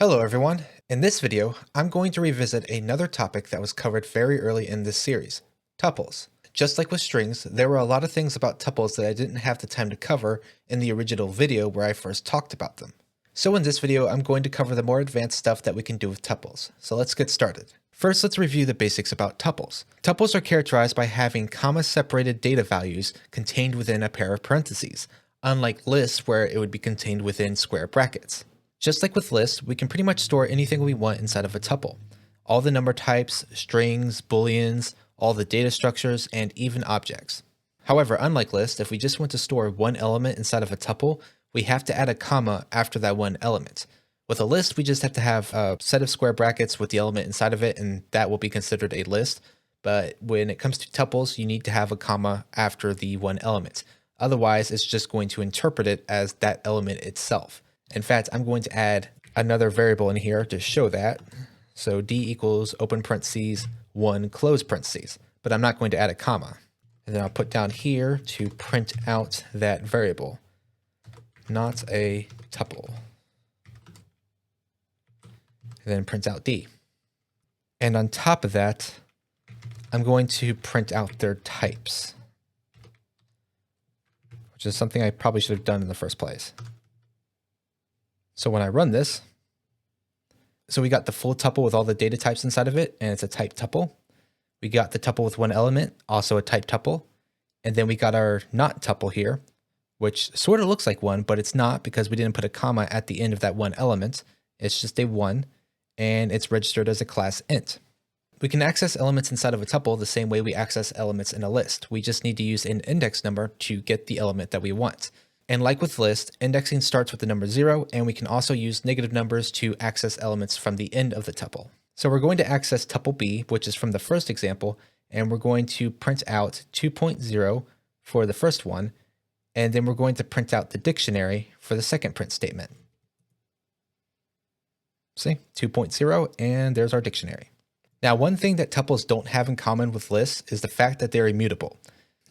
Hello everyone. In this video, I'm going to revisit another topic that was covered very early in this series, tuples. Just like with strings, there were a lot of things about tuples that I didn't have the time to cover in the original video where I first talked about them. So in this video, I'm going to cover the more advanced stuff that we can do with tuples. So let's get started. First, let's review the basics about tuples. Tuples are characterized by having comma-separated data values contained within a pair of parentheses, unlike lists where it would be contained within square brackets. Just like with lists, we can pretty much store anything we want inside of a tuple. All the number types, strings, booleans, all the data structures, and even objects. However, unlike lists, if we just want to store one element inside of a tuple, we have to add a comma after that one element. With a list, we just have to have a set of square brackets with the element inside of it, and that will be considered a list. But when it comes to tuples, you need to have a comma after the one element. Otherwise, it's just going to interpret it as that element itself. In fact, I'm going to add another variable in here to show that. So d equals open parentheses, 1 close parentheses, but I'm not going to add a comma. And then I'll put down here to print out that variable, not a tuple. And then print out d. And on top of that, I'm going to print out their types, which is something I probably should have done in the first place. So when I run this, so we got the full tuple with all the data types inside of it, and it's a type tuple. We got the tuple with one element, also a type tuple. And then we got our not tuple here, which sort of looks like one, but it's not because we didn't put a comma at the end of that one element. It's just a 1, and it's registered as a class int. We can access elements inside of a tuple the same way we access elements in a list. We just need to use an index number to get the element that we want. And like with lists, indexing starts with the number 0, and we can also use negative numbers to access elements from the end of the tuple. So we're going to access tuple B, which is from the first example, and we're going to print out 2.0 for the first one, and then we're going to print out the dictionary for the second print statement. See, 2.0, and there's our dictionary. Now, one thing that tuples don't have in common with lists is the fact that they're immutable.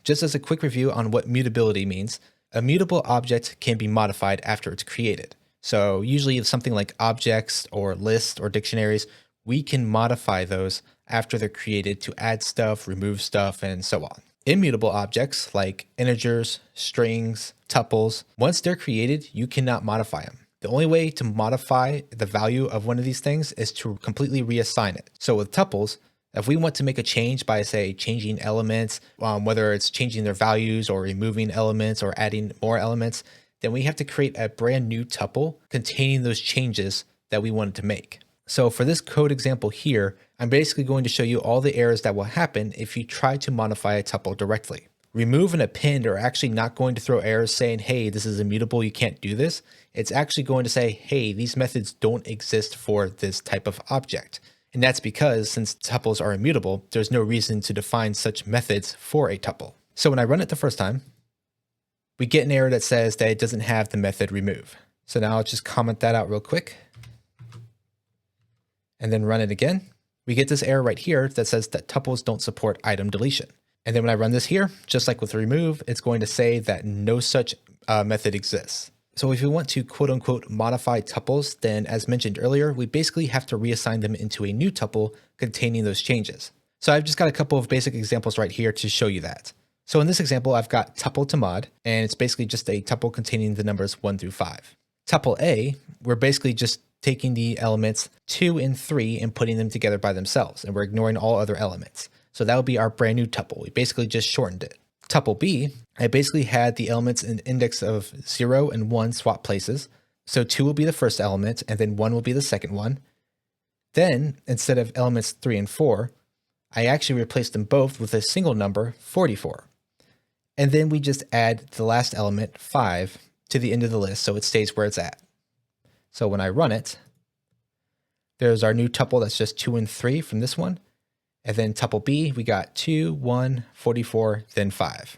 Just as a quick review on what mutability means, a mutable object can be modified after it's created. So usually if something like objects or lists or dictionaries, we can modify those after they're created to add stuff, remove stuff, and so on. Immutable objects like integers, strings, tuples, once they're created, you cannot modify them. The only way to modify the value of one of these things is to completely reassign it. So with tuples, if we want to make a change by, say, changing elements, whether it's changing their values or removing elements or adding more elements, then we have to create a brand new tuple containing those changes that we wanted to make. So for this code example here, I'm basically going to show you all the errors that will happen if you try to modify a tuple directly. Remove and append are actually not going to throw errors saying, hey, this is immutable, you can't do this. It's actually going to say, hey, these methods don't exist for this type of object. And that's because since tuples are immutable, there's no reason to define such methods for a tuple. So when I run it the first time, we get an error that says that it doesn't have the method remove. So now I'll just comment that out real quick and then run it again. We get this error right here that says that tuples don't support item deletion. And then when I run this here, just like with remove, it's going to say that no such method exists. So if we want to quote unquote modify tuples, then as mentioned earlier, we basically have to reassign them into a new tuple containing those changes. So I've just got a couple of basic examples right here to show you that. So in this example, I've got tuple to mod, and it's basically just a tuple containing the numbers 1 through 5. Tuple A, we're basically just taking the elements 2 and 3 and putting them together by themselves, and we're ignoring all other elements. So that would be our brand new tuple. We basically just shortened it. Tuple B, I basically had the elements in index of 0 and 1 swap places. So 2 will be the first element, and then 1 will be the second one. Then, instead of elements 3 and 4, I actually replaced them both with a single number, 44. And then we just add the last element, 5, to the end of the list so it stays where it's at. So when I run it, there's our new tuple that's just 2 and 3 from this one. And then tuple B, we got 2, 1, 44, then 5.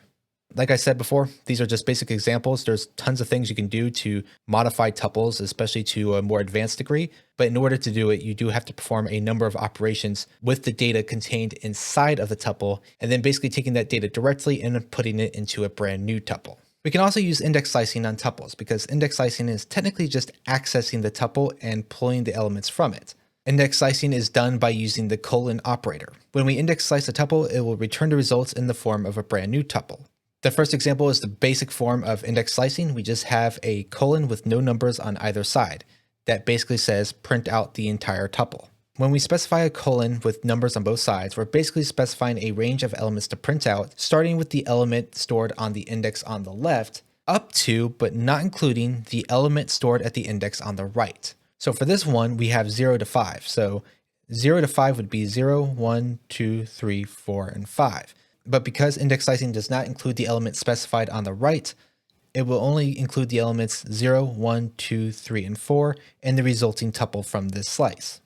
Like I said before, these are just basic examples. There's tons of things you can do to modify tuples, especially to a more advanced degree. But in order to do it, you do have to perform a number of operations with the data contained inside of the tuple, and then basically taking that data directly and putting it into a brand new tuple. We can also use index slicing on tuples because index slicing is technically just accessing the tuple and pulling the elements from it. Index slicing is done by using the colon operator. When we index slice a tuple, it will return the results in the form of a brand new tuple. The first example is the basic form of index slicing. We just have a colon with no numbers on either side. That basically says print out the entire tuple. When we specify a colon with numbers on both sides, we're basically specifying a range of elements to print out, starting with the element stored on the index on the left, up to, but not including, the element stored at the index on the right. So for this one, we have 0 to 5. So 0 to 5 would be 0, 1, 2, 3, 4, and 5. But because index slicing does not include the element specified on the right, it will only include the elements 0, 1, 2, 3, and 4, and the resulting tuple from this slice.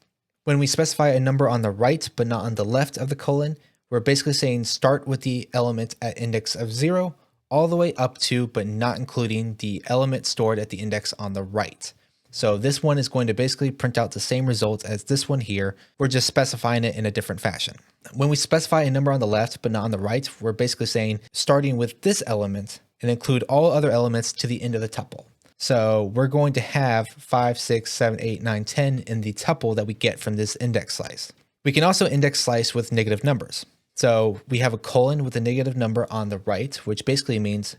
When we specify a number on the right but not on the left of the colon, we're basically saying start with the element at index of 0 all the way up to but not including the element stored at the index on the right. So this one is going to basically print out the same result as this one here. We're just specifying it in a different fashion. When we specify a number on the left but not on the right, we're basically saying starting with this element and include all other elements to the end of the tuple. So we're going to have 5, 6, 7, 8, 9, 10 in the tuple that we get from this index slice. We can also index slice with negative numbers. So we have a colon with a negative number on the right, which basically means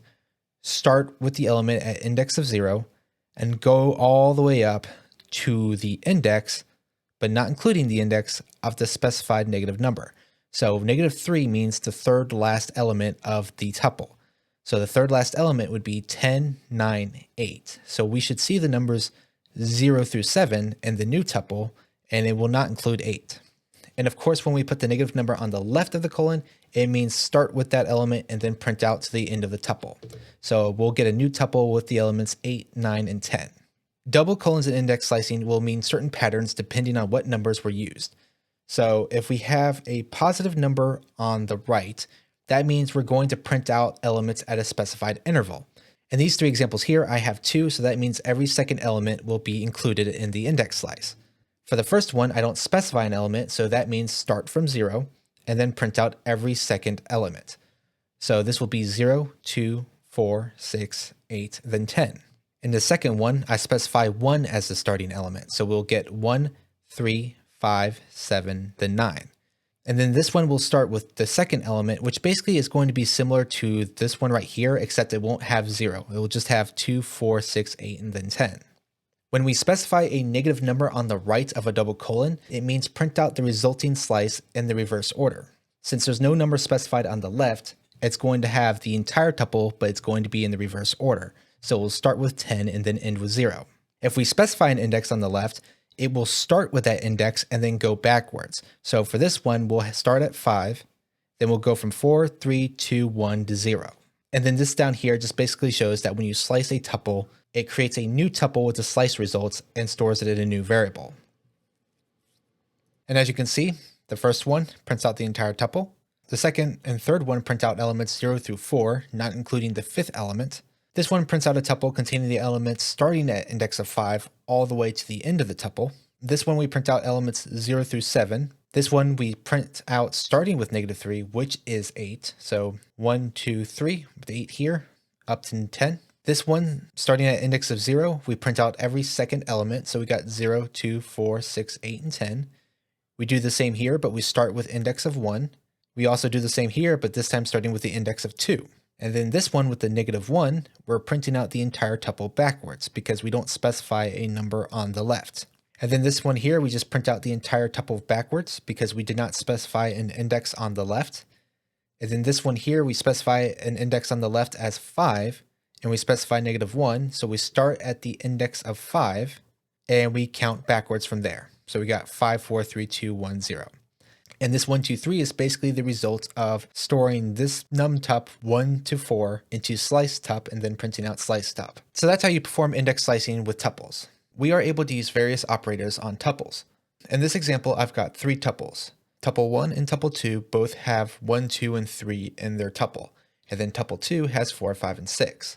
start with the element at index of 0 and go all the way up to the index, but not including the index of the specified negative number. So negative 3 means the third last element of the tuple. So the third last element would be 10, 9, 8. So we should see the numbers 0 through 7 in the new tuple, and it will not include 8. And of course, when we put the negative number on the left of the colon, it means start with that element and then print out to the end of the tuple. So we'll get a new tuple with the elements 8, 9, and 10. Double colons in index slicing will mean certain patterns depending on what numbers were used. So if we have a positive number on the right, that means we're going to print out elements at a specified interval. In these 3 examples here, I have 2, so that means every second element will be included in the index slice. For the first one, I don't specify an element, so that means start from 0 and then print out every second element. So this will be 0, 2, 4, 6, 8, then 10. In the second one, I specify 1 as the starting element, so we'll get 1, 3, 5, 7, then 9. And then this one will start with the second element, which basically is going to be similar to this one right here, except it won't have 0. It will just have 2, 4, 6, 8, and then 10. When we specify a negative number on the right of a double colon, it means print out the resulting slice in the reverse order. Since there's no number specified on the left, it's going to have the entire tuple, but it's going to be in the reverse order. So we'll start with 10 and then end with 0. If we specify an index on the left, it will start with that index and then go backwards. So for this one, we'll start at 5, then we'll go from 4, 3, 2, 1 to 0. And then this down here just basically shows that when you slice a tuple, it creates a new tuple with the slice results and stores it in a new variable. And as you can see, the first one prints out the entire tuple. The second and third one print out elements 0 through 4, not including the fifth element. This one prints out a tuple containing the elements starting at index of 5 all the way to the end of the tuple. This one we print out elements 0 through 7. This one we print out starting with negative 3, which is 8. So 1, 2, 3, with 8 here, up to 10. This one, starting at index of 0, we print out every second element. So we got 0, 2, 4, 6, 8, and 10. We do the same here, but we start with index of 1. We also do the same here, but this time starting with the index of 2. And then this one with the negative 1, we're printing out the entire tuple backwards because we don't specify a number on the left. And then this one here, we just print out the entire tuple backwards because we did not specify an index on the left. And then this one here, we specify an index on the left as 5, and we specify negative 1. So we start at the index of 5, and we count backwards from there. So we got 5, 4, 3, 2, 1, 0. And this 1, 2, 3 is basically the result of storing this num tup 1 to 4 into slice tup and then printing out slice tup. So that's how you perform index slicing with tuples. We are able to use various operators on tuples. In this example, I've got 3 tuples. Tuple 1 and tuple 2 both have 1, 2, and 3 in their tuple. And then tuple 2 has 4, 5, and 6.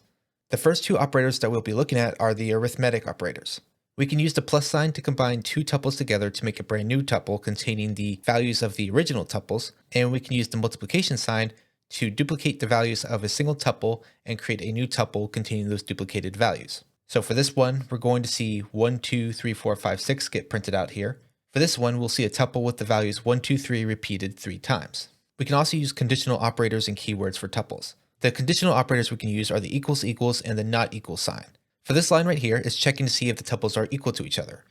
The first 2 operators that we'll be looking at are the arithmetic operators. We can use the plus sign to combine 2 tuples together to make a brand new tuple containing the values of the original tuples, and we can use the multiplication sign to duplicate the values of a single tuple and create a new tuple containing those duplicated values. So for this one, we're going to see 1, 2, 3, 4, 5, 6 get printed out here. For this one, we'll see a tuple with the values 1, 2, 3 repeated 3 times. We can also use conditional operators and keywords for tuples. The conditional operators we can use are the equals equals and the not equal sign. For this line right here, it's checking to see if the tuples are equal to each other.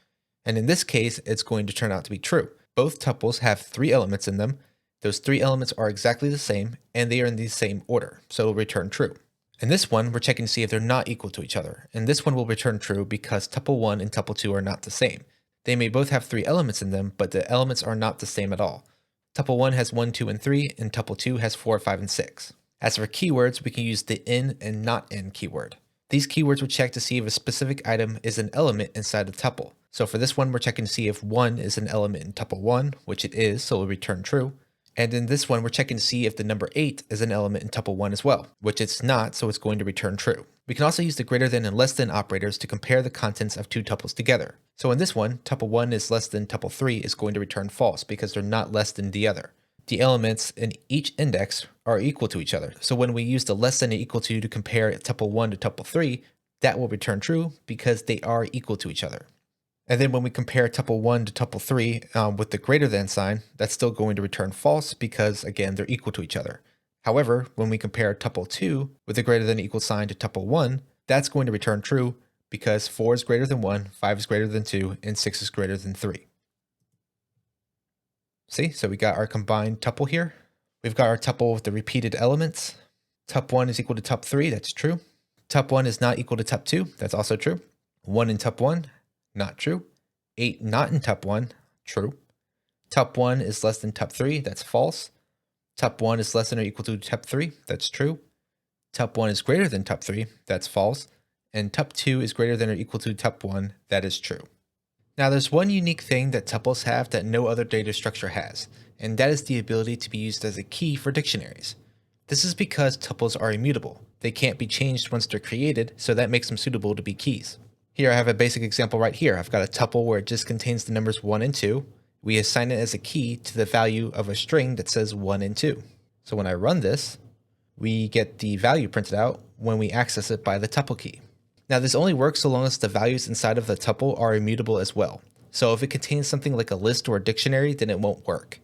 And in this case, it's going to turn out to be true. Both tuples have 3 elements in them. Those 3 elements are exactly the same, and they are in the same order, so it'll return true. In this one, we're checking to see if they're not equal to each other, and this one will return true because tuple 1 and tuple 2 are not the same. They may both have 3 elements in them, but the elements are not the same at all. Tuple 1 has 1, 2, and 3, and tuple 2 has 4, 5, and 6. As for keywords, we can use the in and not in keyword. These keywords will check to see if a specific item is an element inside a tuple. So for this one, we're checking to see if 1 is an element in tuple 1, which it is, so it'll return true. And in this one, we're checking to see if the number 8 is an element in tuple 1 as well, which it's not, so it's going to return true. We can also use the greater than and less than operators to compare the contents of 2 tuples together. So in this one, tuple 1 is less than tuple 3 is going to return false because they're not less than the other. The elements in each index are equal to each other. So when we use the less than and equal to compare tuple 1 to tuple 3, that will return true because they are equal to each other. And then when we compare tuple 1 to tuple 3 with the greater than sign, that's still going to return false because, again, they're equal to each other. However, when we compare tuple 2 with the greater than equal sign to tuple 1, that's going to return true because 4 is greater than 1, 5 is greater than 2, and 6 is greater than 3. See, so we got our combined tuple here. We've got our tuple with the repeated elements. Tup1 is equal to tup3, that's true. Tup1 is not equal to tup2, that's also true. 1 in tup1, not true. 8 not in tup1, true. Tup1 is less than tup3, that's false. Tup1 is less than or equal to tup3, that's true. Tup1 is greater than tup3, that's false. And tup2 is greater than or equal to tup1, that is true. Now there's one unique thing that tuples have that no other data structure has, and that is the ability to be used as a key for dictionaries. This is because tuples are immutable. They can't be changed once they're created, so that makes them suitable to be keys. Here I have a basic example right here. I've got a tuple where it just contains the numbers 1 and 2. We assign it as a key to the value of a string that says 1 and 2. So when I run this, we get the value printed out when we access it by the tuple key. Now this only works so long as the values inside of the tuple are immutable as well. So if it contains something like a list or a dictionary, then it won't work.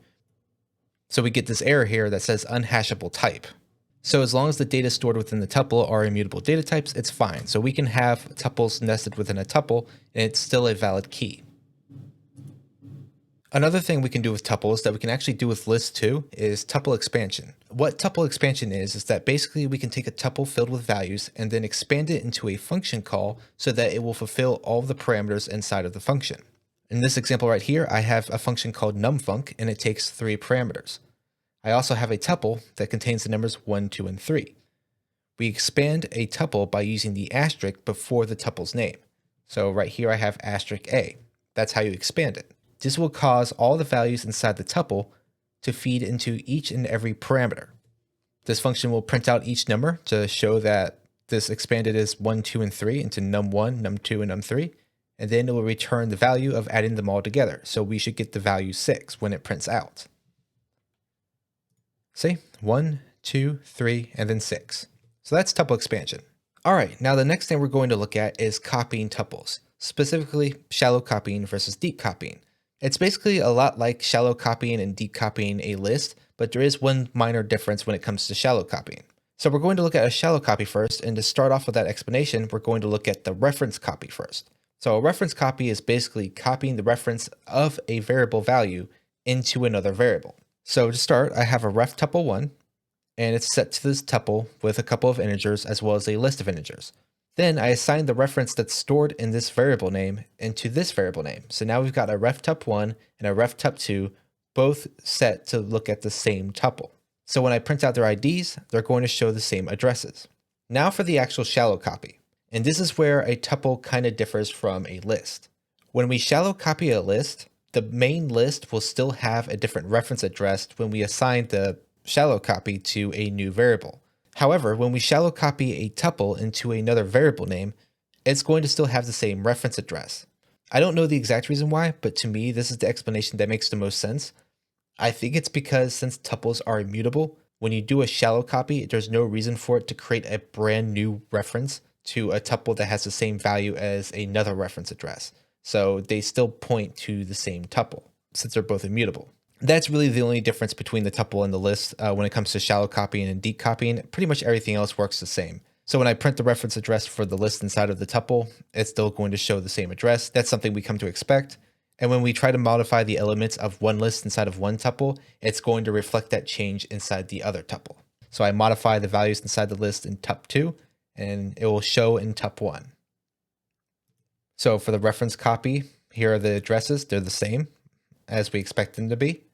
So we get this error here that says unhashable type. So as long as the data stored within the tuple are immutable data types, it's fine. So we can have tuples nested within a tuple and it's still a valid key. Another thing we can do with tuples that we can actually do with lists too is tuple expansion. What tuple expansion is that basically we can take a tuple filled with values and then expand it into a function call so that it will fulfill all of the parameters inside of the function. In this example right here, I have a function called numfunc and it takes 3 parameters. I also have a tuple that contains the numbers 1, 2, and 3. We expand a tuple by using the asterisk before the tuple's name. So right here I have asterisk A. That's how you expand it. This will cause all the values inside the tuple to feed into each and every parameter. This function will print out each number to show that this expanded is 1, 2, and 3 into num1, num2, and num3, and then it will return the value of adding them all together. So we should get the value 6 when it prints out. See, 1, 2, 3, and then 6. So that's tuple expansion. All right, now the next thing we're going to look at is copying tuples, specifically shallow copying versus deep copying. It's basically a lot like shallow copying and deep copying a list, but there is one minor difference when it comes to shallow copying. So we're going to look at a shallow copy first, and to start off with that explanation, we're going to look at the reference copy first. So a reference copy is basically copying the reference of a variable value into another variable. So to start, I have a ref tuple 1, and it's set to this tuple with a couple of integers as well as a list of integers. Then I assign the reference that's stored in this variable name into this variable name. So now we've got a ref tup1 and a ref tup2, both set to look at the same tuple. So when I print out their IDs, they're going to show the same addresses. Now for the actual shallow copy. And this is where a tuple kind of differs from a list. When we shallow copy a list, the main list will still have a different reference address when we assign the shallow copy to a new variable. However, when we shallow copy a tuple into another variable name, it's going to still have the same reference address. I don't know the exact reason why, but to me, this is the explanation that makes the most sense. I think it's because since tuples are immutable, When you do a shallow copy, there's no reason for it to create a brand new reference to a tuple that has the same value as another reference address. So they still point to the same tuple since they're both immutable. That's really the only difference between the tuple and the list when it comes to shallow copying and deep copying. Pretty much everything else works the same. So when I print the reference address for the list inside of the tuple, it's still going to show the same address. That's something we come to expect. And when we try to modify the elements of one list inside of one tuple, it's going to reflect that change inside the other tuple. So I modify the values inside the list in tup2, and it will show in tup1. So for the reference copy, here are the addresses. They're the same as we expect them to be.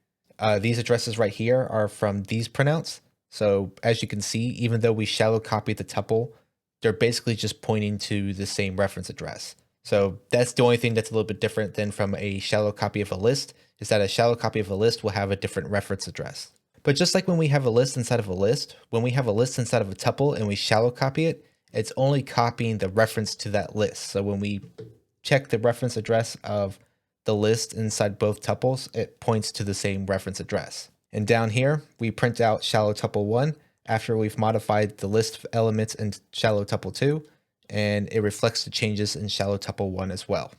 These addresses right here are from these printouts. So as you can see, even though we shallow copied the tuple, they're basically just pointing to the same reference address. So that's the only thing that's a little bit different than from a shallow copy of a list, is that a shallow copy of a list will have a different reference address. But just like when we have a list inside of a list, when we have a list inside of a tuple and we shallow copy it, it's only copying the reference to that list. So when we check the reference address of the list inside both tuples, it points to the same reference address. And down here, we print out shallow tuple 1 after we've modified the list elements in shallow tuple 2, and it reflects the changes in shallow tuple 1 as well.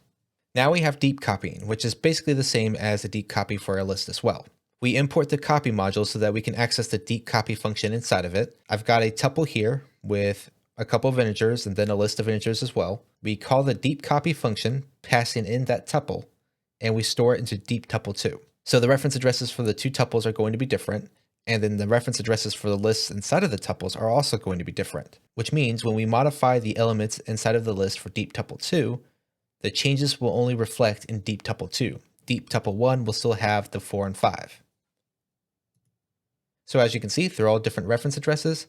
Now we have deep copying, which is basically the same as a deep copy for a list as well. We import the copy module so that we can access the deep copy function inside of it. I've got a tuple here with a couple of integers and then a list of integers as well. We call the deep copy function, passing in that tuple, and we store it into deep tuple 2. So the reference addresses for the two tuples are going to be different, and then the reference addresses for the lists inside of the tuples are also going to be different, which means when we modify the elements inside of the list for deep tuple 2, the changes will only reflect in deep tuple 2. Deep tuple 1 will still have the 4 and 5. So as you can see, they're all different reference addresses.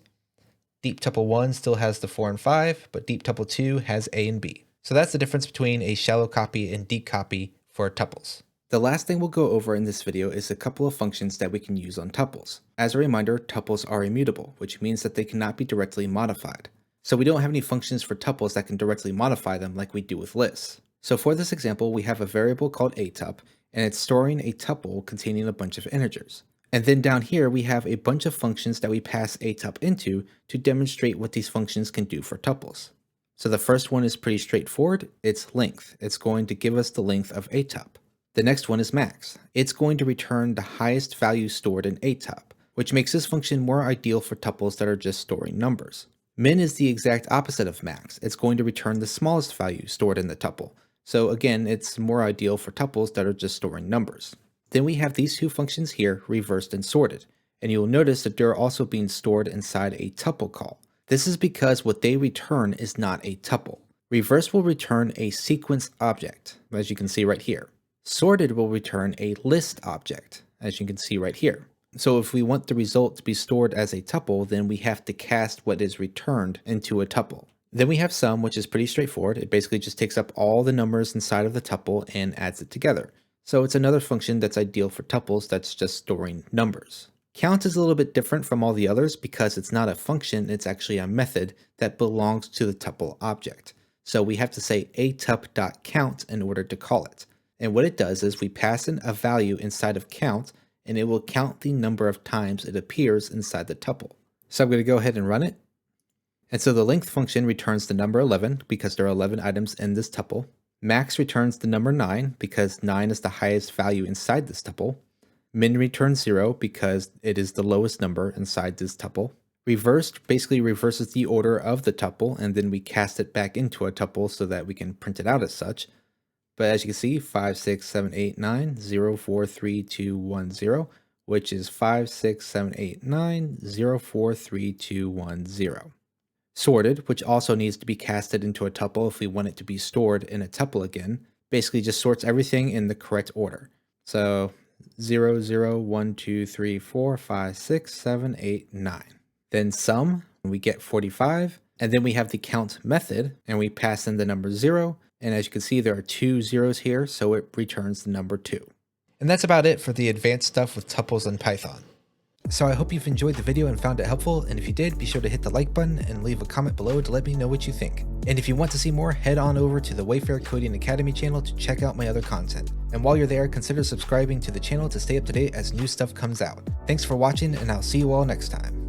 Deep tuple 1 still has the 4 and 5, but deep tuple 2 has A and B. So that's the difference between a shallow copy and deep copy for tuples. The last thing we'll go over in this video is a couple of functions that we can use on tuples. As a reminder, tuples are immutable, which means that they cannot be directly modified. So we don't have any functions for tuples that can directly modify them like we do with lists. So for this example, we have a variable called atup, and it's storing a tuple containing a bunch of integers. And then down here, we have a bunch of functions that we pass atup into to demonstrate what these functions can do for tuples. So the first one is pretty straightforward. It's length. It's going to give us the length of atup. The next one is max. It's going to return the highest value stored in atup, which makes this function more ideal for tuples that are just storing numbers. Min is the exact opposite of max. It's going to return the smallest value stored in the tuple. So again, it's more ideal for tuples that are just storing numbers. Then we have these two functions here, reversed and sorted, and you'll notice that they're also being stored inside a tuple call. This is because what they return is not a tuple. Reverse will return a sequence object, as you can see right here. Sorted will return a list object, as you can see right here. So if we want the result to be stored as a tuple, then we have to cast what is returned into a tuple. Then we have sum, which is pretty straightforward. It basically just takes up all the numbers inside of the tuple and adds it together. So it's another function that's ideal for tuples that's just storing numbers. Count is a little bit different from all the others because it's not a function, it's actually a method that belongs to the tuple object. So we have to say atup.count in order to call it. And what it does is we pass in a value inside of count, and it will count the number of times it appears inside the tuple. So I'm going to go ahead and run it. And so the length function returns the number 11 because there are 11 items in this tuple. Max returns the number 9 because 9 is the highest value inside this tuple. Min returns 0 because it is the lowest number inside this tuple. Reversed basically reverses the order of the tuple, and then we cast it back into a tuple so that we can print it out as such. But as you can see, 5, 6, 7, 8, 9, 0, 4, 3, 2, 1, 0, which is 5, 6, 7, 8, 9, 0, 4, 3, 2, 1, 0. Sorted, which also needs to be casted into a tuple if we want it to be stored in a tuple again, basically just sorts everything in the correct order. So 0, 0, 1, 2, 3, 4, 5, 6, 7, 8, 9. Then sum, we get 45, and then we have the count method, and we pass in the number 0, and as you can see, there are 2 zeros here, so it returns the number 2. And that's about it for the advanced stuff with tuples in Python. So I hope you've enjoyed the video and found it helpful, and if you did, be sure to hit the like button and leave a comment below to let me know what you think. And if you want to see more, head on over to the Wayfair Coding Academy channel to check out my other content. And while you're there, consider subscribing to the channel to stay up to date as new stuff comes out. Thanks for watching, and I'll see you all next time.